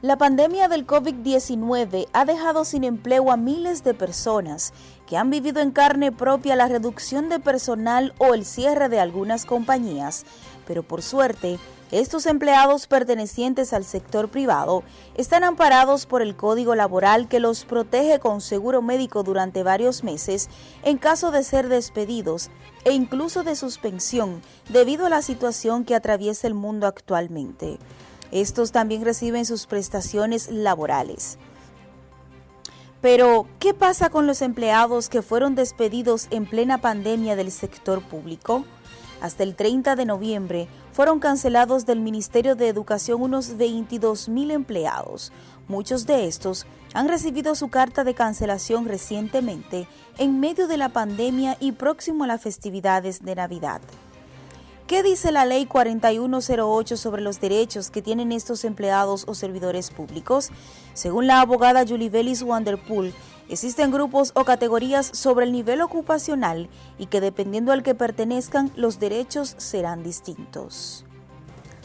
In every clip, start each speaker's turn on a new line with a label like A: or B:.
A: La pandemia del COVID-19 ha dejado sin empleo a miles de personas que han vivido en carne propia la reducción de personal o el cierre de algunas compañías, pero por suerte, estos empleados pertenecientes al sector privado están amparados por el Código Laboral que los protege con seguro médico durante varios meses en caso de ser despedidos e incluso de suspensión debido a la situación que atraviesa el mundo actualmente. Estos también reciben sus prestaciones laborales. Pero, ¿qué pasa con los empleados que fueron despedidos en plena pandemia del sector público? Hasta el 30 de noviembre fueron cancelados del Ministerio de Educación unos 22,000 empleados. Muchos de estos han recibido su carta de cancelación recientemente en medio de la pandemia y próximo a las festividades de Navidad. ¿Qué dice la Ley 4108 sobre los derechos que tienen estos empleados o servidores públicos? Según la abogada Julie Vanderpool, existen grupos o categorías sobre el nivel ocupacional y que dependiendo al que pertenezcan, los derechos serán distintos.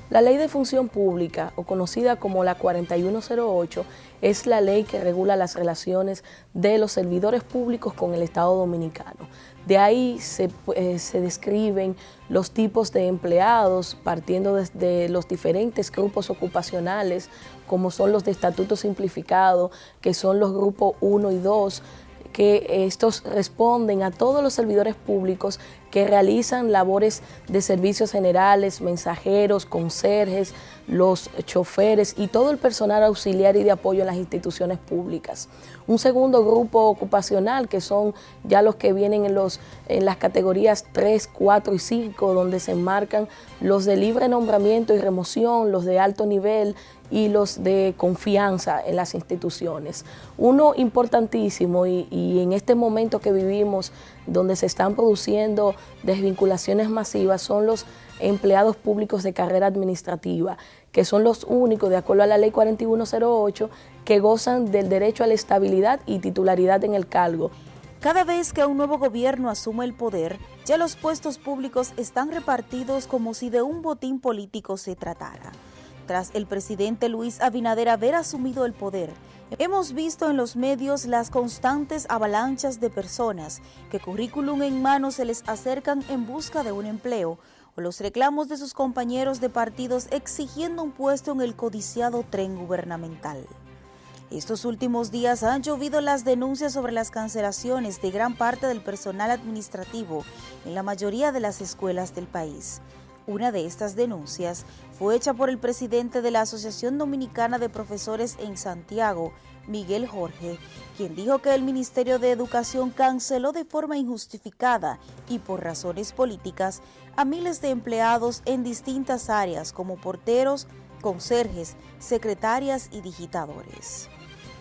B: La Ley de Función Pública, o conocida como la 4108, es la ley que regula las relaciones de los servidores públicos con el Estado Dominicano. De ahí se describen los tipos de empleados, partiendo desde los diferentes grupos ocupacionales, como son los de estatuto simplificado, que son los grupos 1 y 2, que estos responden a todos los servidores públicos que realizan labores de servicios generales, mensajeros, conserjes, los choferes y todo el personal auxiliar y de apoyo en las instituciones públicas. Un segundo grupo ocupacional, que son ya los que vienen en las categorías 3, 4 y 5, donde se enmarcan los de libre nombramiento y remoción, los de alto nivel y los de confianza en las instituciones. Uno importantísimo y en este momento que vivimos, donde se están produciendo desvinculaciones masivas, son los empleados públicos de carrera administrativa, que son los únicos, de acuerdo a la Ley 4108, que gozan del derecho a la estabilidad y titularidad en el cargo.
A: Cada vez que un nuevo gobierno asume el poder, ya los puestos públicos están repartidos como si de un botín político se tratara. Tras el presidente Luis Abinader haber asumido el poder, hemos visto en los medios las constantes avalanchas de personas que currículum en mano se les acercan en busca de un empleo o los reclamos de sus compañeros de partidos exigiendo un puesto en el codiciado tren gubernamental. Estos últimos días han llovido las denuncias sobre las cancelaciones de gran parte del personal administrativo en la mayoría de las escuelas del país. Una de estas denuncias fue hecha por el presidente de la Asociación Dominicana de Profesores en Santiago, Miguel Jorge, quien dijo que el Ministerio de Educación canceló de forma injustificada y por razones políticas a miles de empleados en distintas áreas como porteros, conserjes, secretarias y digitadores.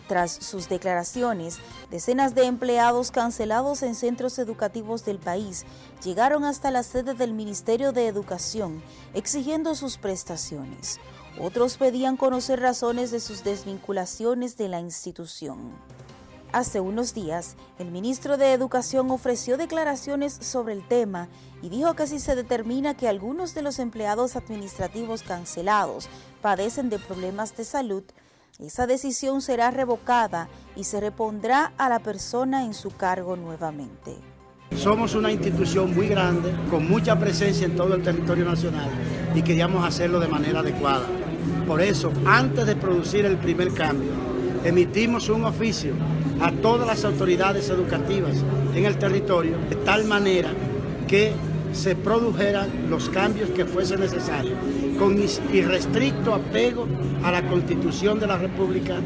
A: Tras sus declaraciones, decenas de empleados cancelados en centros educativos del país llegaron hasta la sede del Ministerio de Educación exigiendo sus prestaciones. Otros pedían conocer razones de sus desvinculaciones de la institución. Hace unos días, el ministro de Educación ofreció declaraciones sobre el tema y dijo que si se determina que algunos de los empleados administrativos cancelados padecen de problemas de salud, esa decisión será revocada y se repondrá a la persona en su cargo nuevamente.
C: Somos una institución muy grande, con mucha presencia en todo el territorio nacional y queríamos hacerlo de manera adecuada. Por eso, antes de producir el primer cambio, emitimos un oficio a todas las autoridades educativas en el territorio, de tal manera que se produjeran los cambios que fuesen necesarios, con irrestricto apego a la Constitución de la República,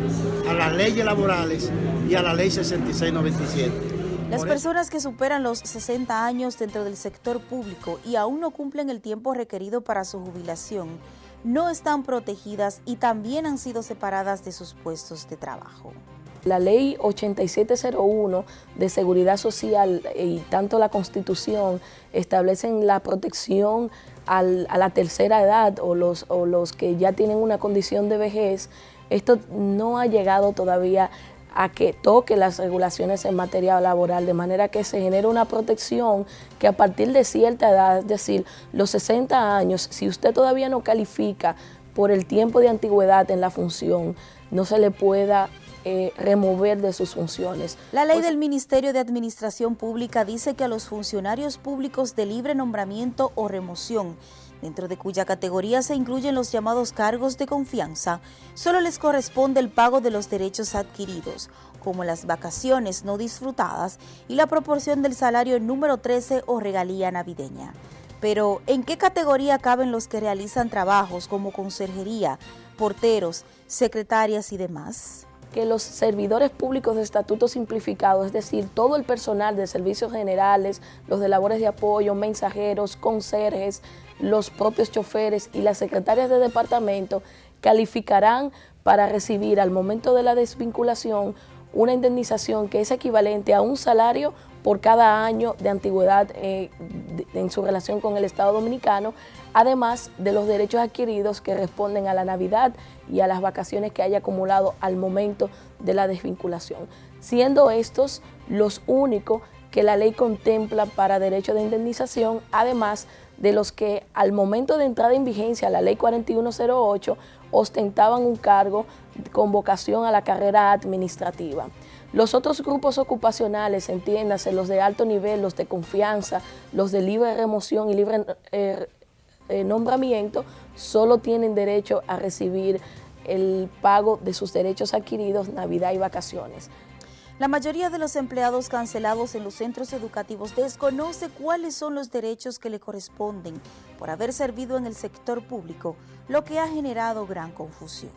C: a las leyes laborales y a la Ley 6697.
A: Las personas que superan los 60 años dentro del sector público y aún no cumplen el tiempo requerido para su jubilación, no están protegidas y también han sido separadas de sus puestos de trabajo.
B: La Ley 8701 de Seguridad Social y tanto la Constitución establecen la protección a la tercera edad o los que ya tienen una condición de vejez. Esto no ha llegado todavía a que toque las regulaciones en materia laboral, de manera que se genere una protección que a partir de cierta edad, es decir, los 60 años, si usted todavía no califica por el tiempo de antigüedad en la función, no se le pueda remover de sus funciones.
A: La ley del Ministerio de Administración Pública dice que a los funcionarios públicos de libre nombramiento o remoción, dentro de cuya categoría se incluyen los llamados cargos de confianza, solo les corresponde el pago de los derechos adquiridos, como las vacaciones no disfrutadas y la proporción del salario número 13 o regalía navideña. Pero, ¿en qué categoría caben los que realizan trabajos como conserjería, porteros, secretarias y demás?
B: Que los servidores públicos de estatuto simplificado, es decir, todo el personal de servicios generales, los de labores de apoyo, mensajeros, conserjes, los propios choferes y las secretarias de departamento, calificarán para recibir al momento de la desvinculación una indemnización que es equivalente a un salario por cada año de antigüedad en su relación con el Estado Dominicano, además de los derechos adquiridos que responden a la Navidad y a las vacaciones que haya acumulado al momento de la desvinculación, siendo estos los únicos que la ley contempla para derecho de indemnización, además de los que al momento de entrada en vigencia la ley 4108 ostentaban un cargo con vocación a la carrera administrativa. Los otros grupos ocupacionales, entiéndase, los de alto nivel, los de confianza, los de libre remoción y libre nombramiento, solo tienen derecho a recibir el pago de sus derechos adquiridos, Navidad y vacaciones.
A: La mayoría de los empleados cancelados en los centros educativos desconoce cuáles son los derechos que le corresponden por haber servido en el sector público, lo que ha generado gran confusión.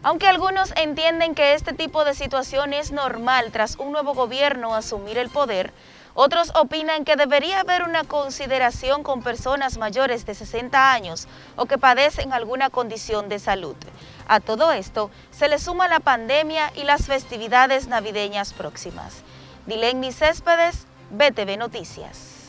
A: Aunque algunos entienden que este tipo de situación es normal tras un nuevo gobierno asumir el poder, otros opinan que debería haber una consideración con personas mayores de 60 años o que padecen alguna condición de salud. A todo esto se le suma la pandemia y las festividades navideñas próximas. Dilenny Céspedes, BTV Noticias.